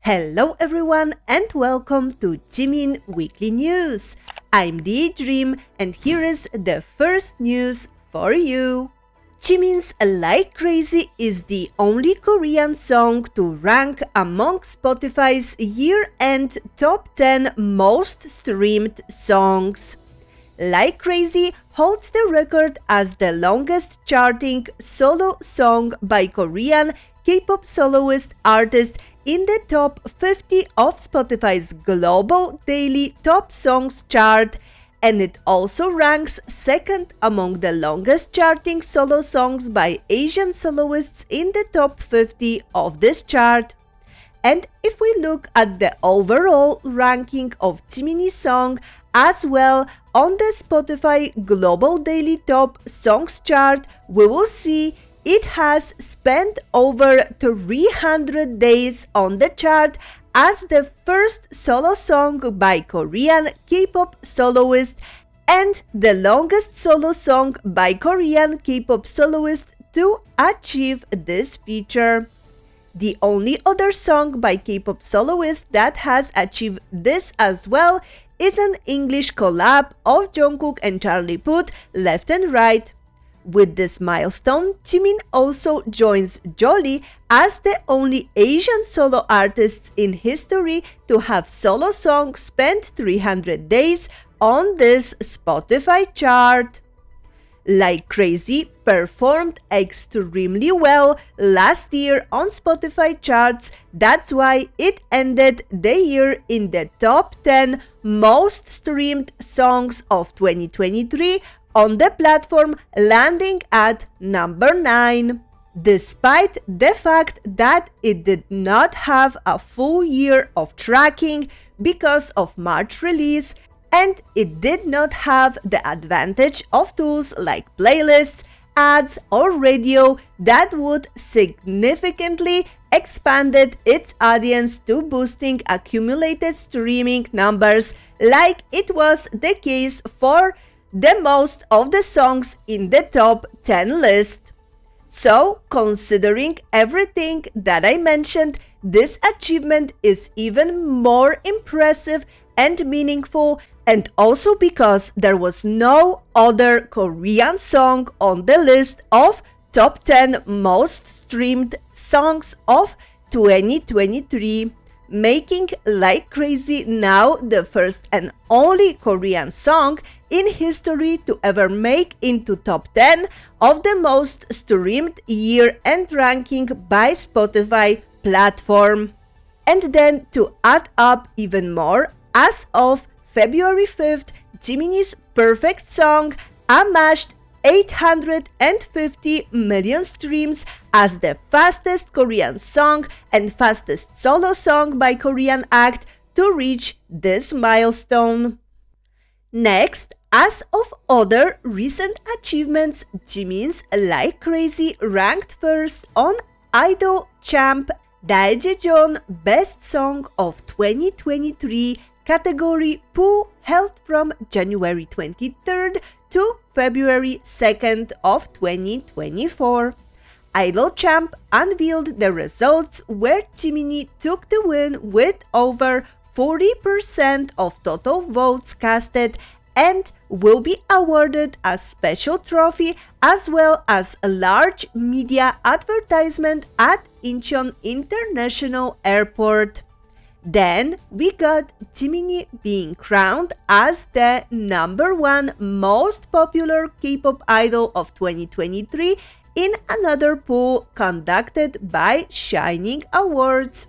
Hello everyone and welcome to JIMIN Weekly News. I'm Dream and here is the first news for you. Jimin's Like Crazy is the only Korean song to rank among Spotify's year-end top 10 most streamed songs. Like Crazy holds the record as the longest charting solo song by Korean K-pop soloist artist in the top 50 of Spotify's global daily top songs chart, and it also ranks second among the longest charting solo songs by Asian soloists in the top 50 of this chart. And if we look at the overall ranking of Jiminie's song as well on the Spotify Global Daily Top Songs chart, we will see it has spent over 300 days on the chart as the first solo song by Korean K-pop soloist and the longest solo song by Korean K-pop soloist to achieve this feature. The only other song by K-pop soloist that has achieved this as well is an English collab of Jungkook and Charlie Puth, Left and Right. With this milestone, Jimin also joins Jolie as the only Asian solo artist in history to have solo song spent 300 days on this Spotify chart. Like Crazy performed extremely well last year on Spotify charts. That's why it ended the year in the top 10 most streamed songs of 2023 on the platform, landing at number 9. Despite the fact that it did not have a full year of tracking because of March release, and it did not have the advantage of tools like playlists, ads, or radio that would significantly expanded its audience to boosting accumulated streaming numbers like it was the case for the most of the songs in the top 10 list. So, considering everything that I mentioned, this achievement is even more impressive and meaningful, and also because there was no other Korean song on the list of top 10 most streamed songs of 2023, making Like Crazy now the first and only Korean song in history to ever make into top 10 of the most streamed year-end ranking by Spotify platform. And then to add up even more, as of February 5th, Jiminie's perfect song amassed 850 million streams as the fastest Korean song and fastest solo song by Korean act to reach this milestone. Next, as of other recent achievements, Jimin's Like Crazy ranked first on Idol Champ Daejeon Best Song of 2023 category poll held from January 23rd to February 2nd of 2024. Idol Champ unveiled the results where Jiminie took the win with over 40% of total votes casted and will be awarded a special trophy as well as a large media advertisement at Incheon International Airport. Then we got Jiminie being crowned as the #1 most popular K-pop idol of 2023 in another poll conducted by Shining Awards.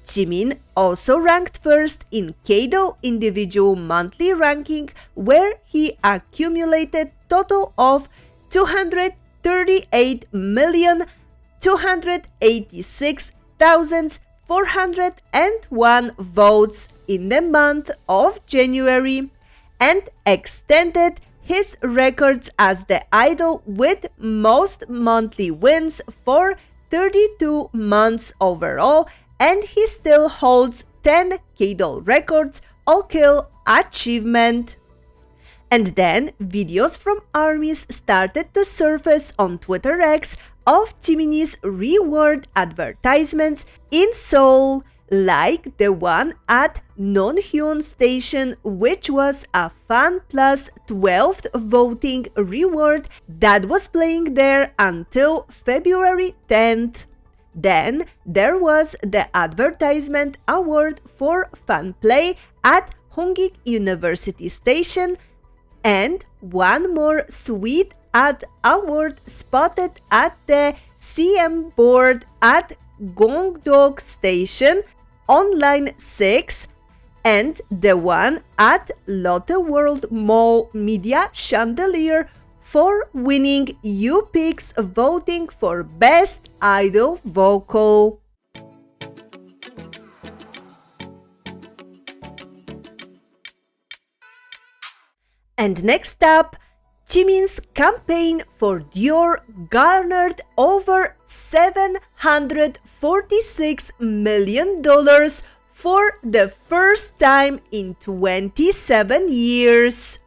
Jimin also ranked first in Kado individual monthly ranking, where he accumulated total of 238,286,401 votes in the month of January, and extended his records as the idol with most monthly wins for 32 months overall, and he still holds 10 K-Doll records all-kill achievement. And then videos from ARMYs started to surface on Twitter X of Jiminie's reward advertisements in Seoul, like the one at Nonhyun Station, which was a Fan Plus 12th voting reward that was playing there until February 10th. Then there was the advertisement award for fan play at Hongik University Station, and one more sweet ad award spotted at the CM board at Gongdok Station on line 6, and the one at Lotte World Mall Media Chandelier for winning U-Picks voting for Best Idol Vocal. And next up, Jimin's campaign for Dior garnered over $746 million for the first time in 27 years.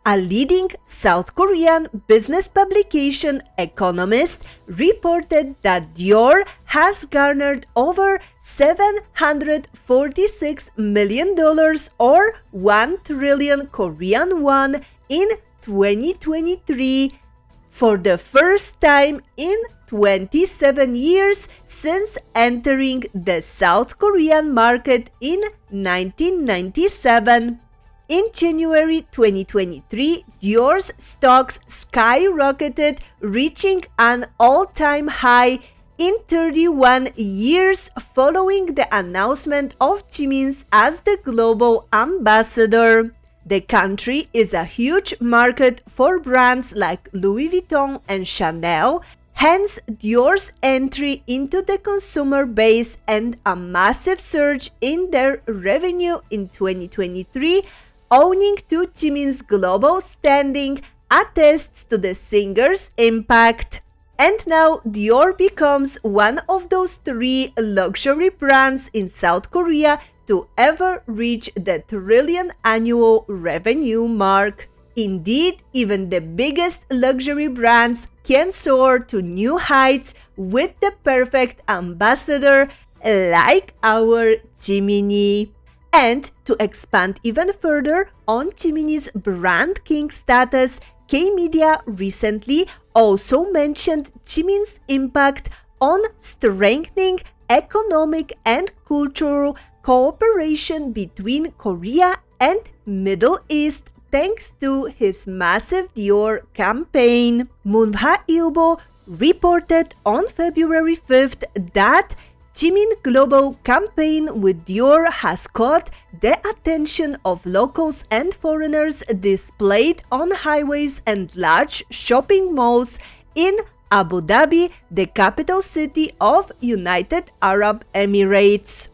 A leading South Korean business publication, Economist, reported that Dior has garnered over $746 million or 1 trillion Korean won in 2023 for the first time in 27 years since entering the South Korean market in 1997. In January 2023, Dior's stocks skyrocketed, reaching an all-time high in 31 years following the announcement of Jimin as the global ambassador. The country is a huge market for brands like Louis Vuitton and Chanel, hence Dior's entry into the consumer base and a massive surge in their revenue in 2023, owing to Jimin's global standing, attests to the singer's impact. And now Dior becomes one of those 3 luxury brands in South Korea to ever reach the trillion annual revenue mark. Indeed, even the biggest luxury brands can soar to new heights with the perfect ambassador like our Jiminie. And to expand even further on Jiminie's brand king status, K-Media recently also mentioned Jimin's impact on strengthening economic and cultural cooperation between Korea and Middle East thanks to his massive Dior campaign. Munhwa-ilbo reported on February 5th that Jimin global campaign with Dior has caught the attention of locals and foreigners displayed on highways and large shopping malls in Abu Dhabi, the capital city of United Arab Emirates.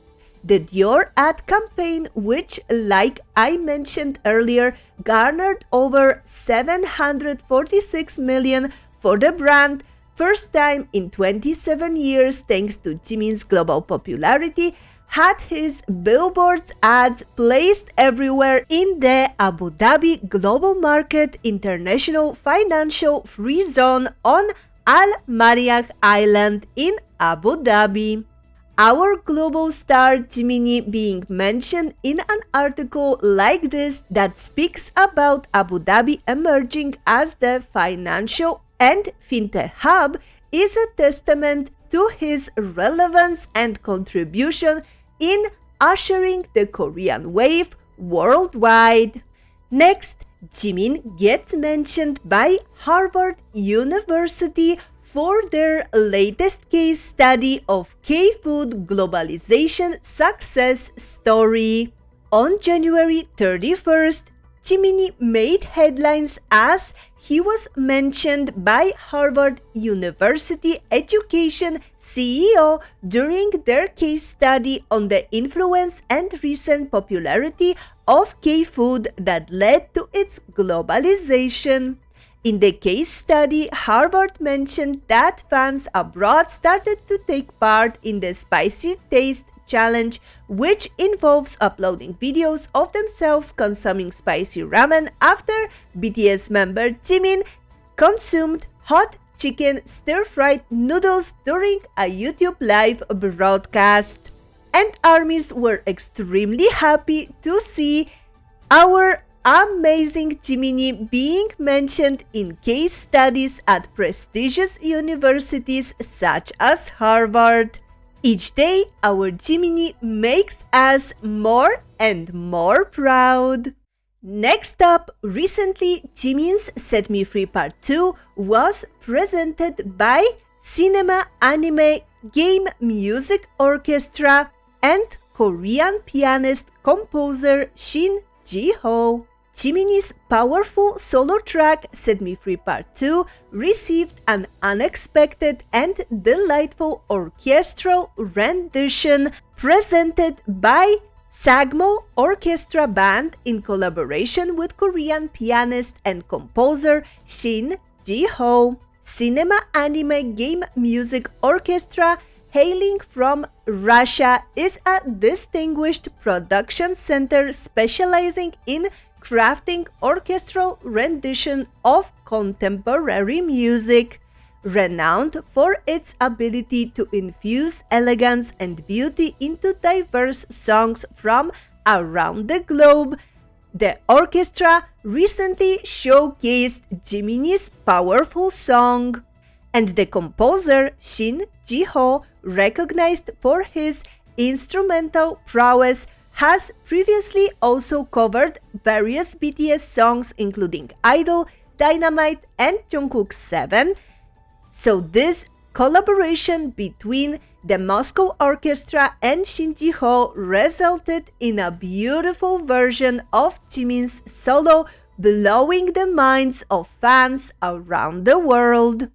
The Dior ad campaign, which, like I mentioned earlier, garnered over $746 million for the brand, first time in 27 years thanks to Jimin's global popularity, had his billboards ads placed everywhere in the Abu Dhabi Global Market International Financial Free Zone on Al Mariah Island in Abu Dhabi. Our global star Jiminie being mentioned in an article like this that speaks about Abu Dhabi emerging as the financial and fintech hub is a testament to his relevance and contribution in ushering the Korean wave worldwide. Next, Jimin gets mentioned by Harvard University for their latest case study of K-food globalization success story. On January 31st, Jiminie made headlines as he was mentioned by Harvard University Education CEO during their case study on the influence and recent popularity of K-food that led to its globalization. In the case study, Harvard mentioned that fans abroad started to take part in the Spicy Taste Challenge, which involves uploading videos of themselves consuming spicy ramen after BTS member Jimin consumed hot chicken stir-fried noodles during a YouTube live broadcast. and ARMYs were extremely happy to see our amazing Jiminie being mentioned in case studies at prestigious universities such as Harvard. Each day, our Jiminie makes us more and more proud. Next up, recently Jimin's Set Me Free Part 2 was presented by Cinema Anime Game Music Orchestra and Korean pianist composer Shin Ji-ho. Jiminie's powerful solo track Set Me Free Part 2 received an unexpected and delightful orchestral rendition presented by Sagmo Orchestra Band in collaboration with Korean pianist and composer Shin Ji-ho. Cinema Anime Game Music Orchestra, hailing from Russia, is a distinguished production center specializing in crafting orchestral rendition of contemporary music. Renowned for its ability to infuse elegance and beauty into diverse songs from around the globe, the orchestra recently showcased Jiminie's powerful song, and the composer Shin Ji-ho, recognized for his instrumental prowess, has previously also covered various BTS songs including Idol, Dynamite, and Jungkook's 7. So this collaboration between the Moscow Orchestra and Shin Ji-ho resulted in a beautiful version of Jimin's solo, blowing the minds of fans around the world.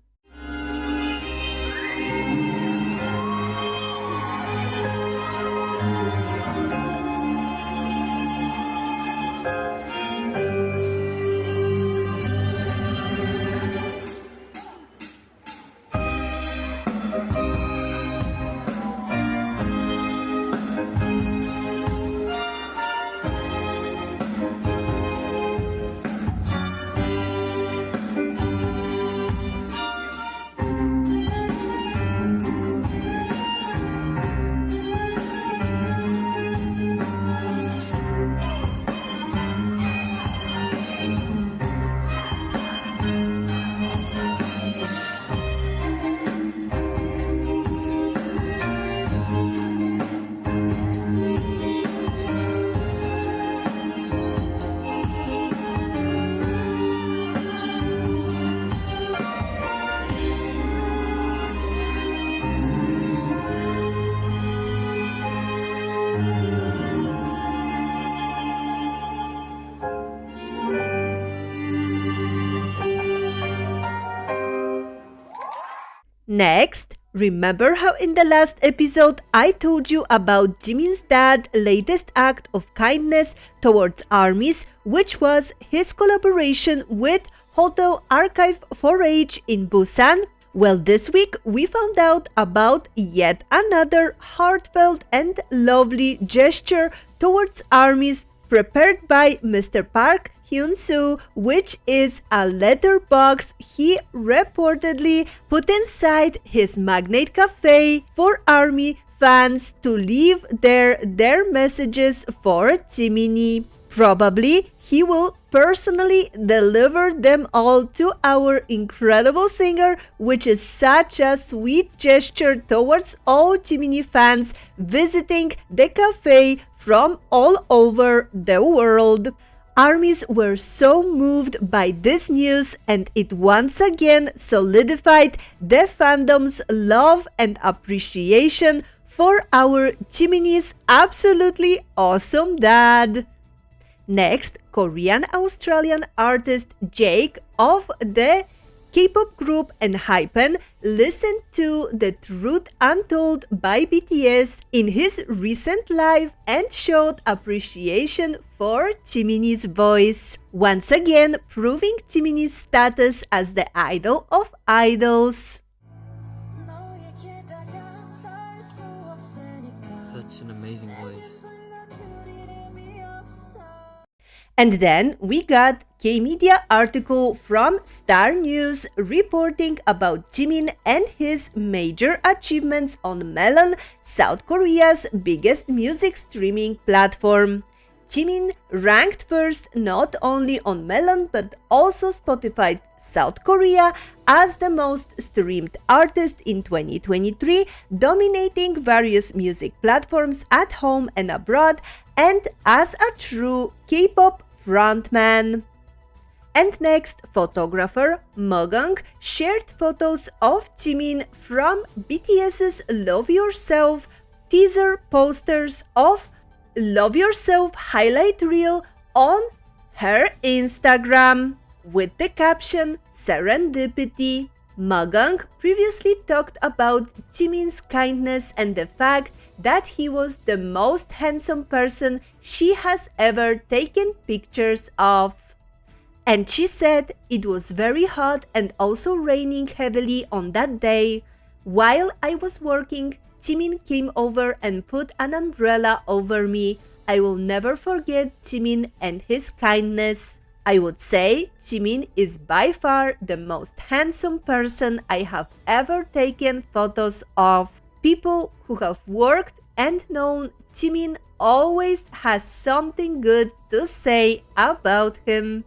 Next, remember how in the last episode I told you about Jimin's dad's latest act of kindness towards ARMYs, which was his collaboration with Hotel Archive 4-H in Busan? Well, this week we found out about yet another heartfelt and lovely gesture towards ARMYs prepared by Mr. Park Hyun-soo, which is a letter box he reportedly put inside his Magnate Cafe for ARMY fans to leave their messages for Jiminie. Probably he will personally deliver them all to our incredible singer, which is such a sweet gesture towards all Jiminie fans visiting the cafe from all over the world. ARMYs were so moved by this news, and it once again solidified the fandom's love and appreciation for our Jiminie's absolutely awesome dad. Next, Korean-Australian artist Jake of the K-pop group ENHYPEN listened to The Truth Untold by BTS in his recent live and showed appreciation for Jiminie's voice, once again proving Jiminie's status as the idol of idols. Such an amazing voice. And then we got K-Media article from Star News reporting about Jimin and his major achievements on Melon, South Korea's biggest music streaming platform. Jimin ranked first not only on Melon but also Spotify South Korea as the most streamed artist in 2023, dominating various music platforms at home and abroad, and as a true K-pop frontman. And next, photographer Mogung shared photos of Jimin from BTS's Love Yourself teaser posters of Love Yourself highlight reel on her Instagram with the caption Serendipity. Mogung previously talked about Jimin's kindness and the fact that he was the most handsome person she has ever taken pictures of. And she said it was very hot and also raining heavily on that day. While I was working, Jimin came over and put an umbrella over me. I will never forget Jimin and his kindness. I would say Jimin is by far the most handsome person I have ever taken photos of. People who have worked and known Jimin always has something good to say about him.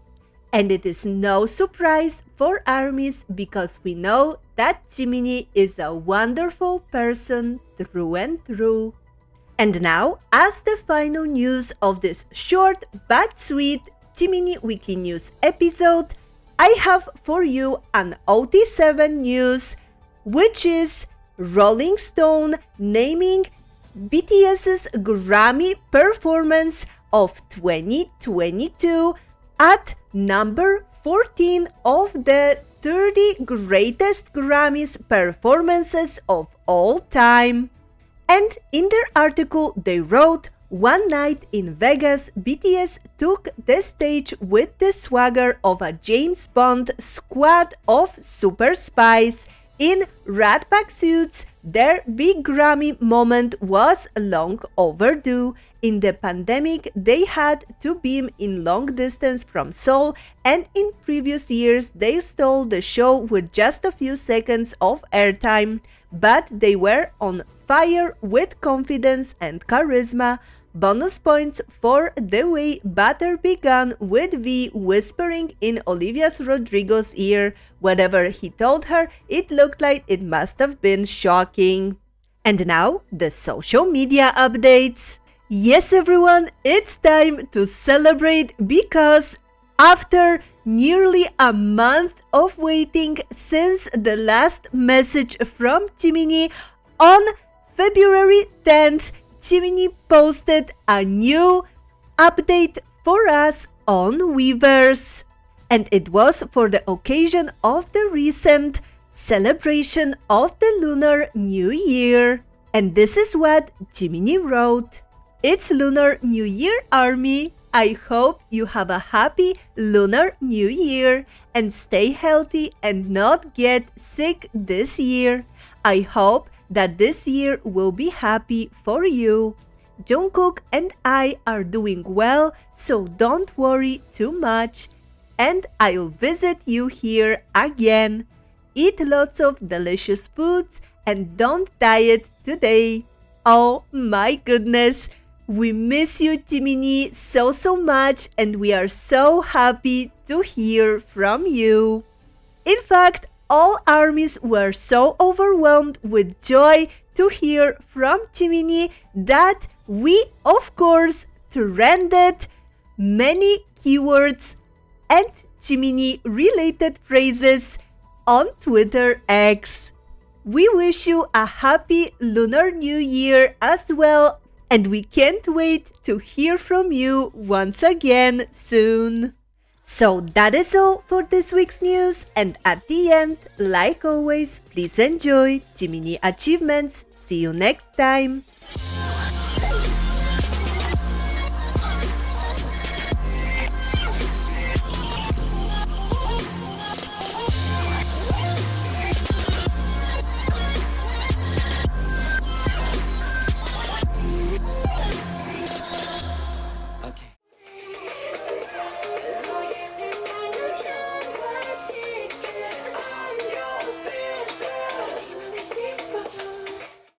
And it is no surprise for ARMYs because we know that Jiminie is a wonderful person through and through. And now, as the final news of this short but sweet Jiminie Weekly News episode, I have for you an OT7 news, which is Rolling Stone naming BTS's Grammy performance of 2022 at number 14 of the 30 greatest Grammys performances of all time. And in their article they wrote, one night in Vegas, BTS took the stage with the swagger of a James Bond squad of super spies in rat pack suits. Their big Grammy moment was long overdue. In the pandemic, they had to beam in long distance from Seoul, and in previous years, they stole the show with just a few seconds of airtime. But they were on fire with confidence and charisma. Bonus points for the way Butter began with V whispering in Olivia Rodrigo's ear. Whatever he told her, it looked like it must have been shocking. And now, the social media updates. Yes, everyone, it's time to celebrate because after nearly a month of waiting since the last message from Jiminie, on February 10th, Jiminie posted a new update for us on Weverse. And it was for the occasion of the recent celebration of the Lunar New Year. And this is what Jiminie wrote. It's Lunar New Year, ARMY. I hope you have a happy Lunar New Year and stay healthy and not get sick this year. I hope that this year will be happy for you. Jungkook and I are doing well, so don't worry too much. And I'll visit you here again. Eat lots of delicious foods and don't diet today. Oh my goodness. We miss you, Jiminie, so much, and we are so happy to hear from you. In fact, all ARMYs were so overwhelmed with joy to hear from Jiminie that we, of course, trended many keywords and Jiminie-related phrases on Twitter X. We wish you a happy Lunar New Year as well, and we can't wait to hear from you once again soon. So that is all for this week's news, and at the end, like always, please enjoy Jiminie achievements. See you next time.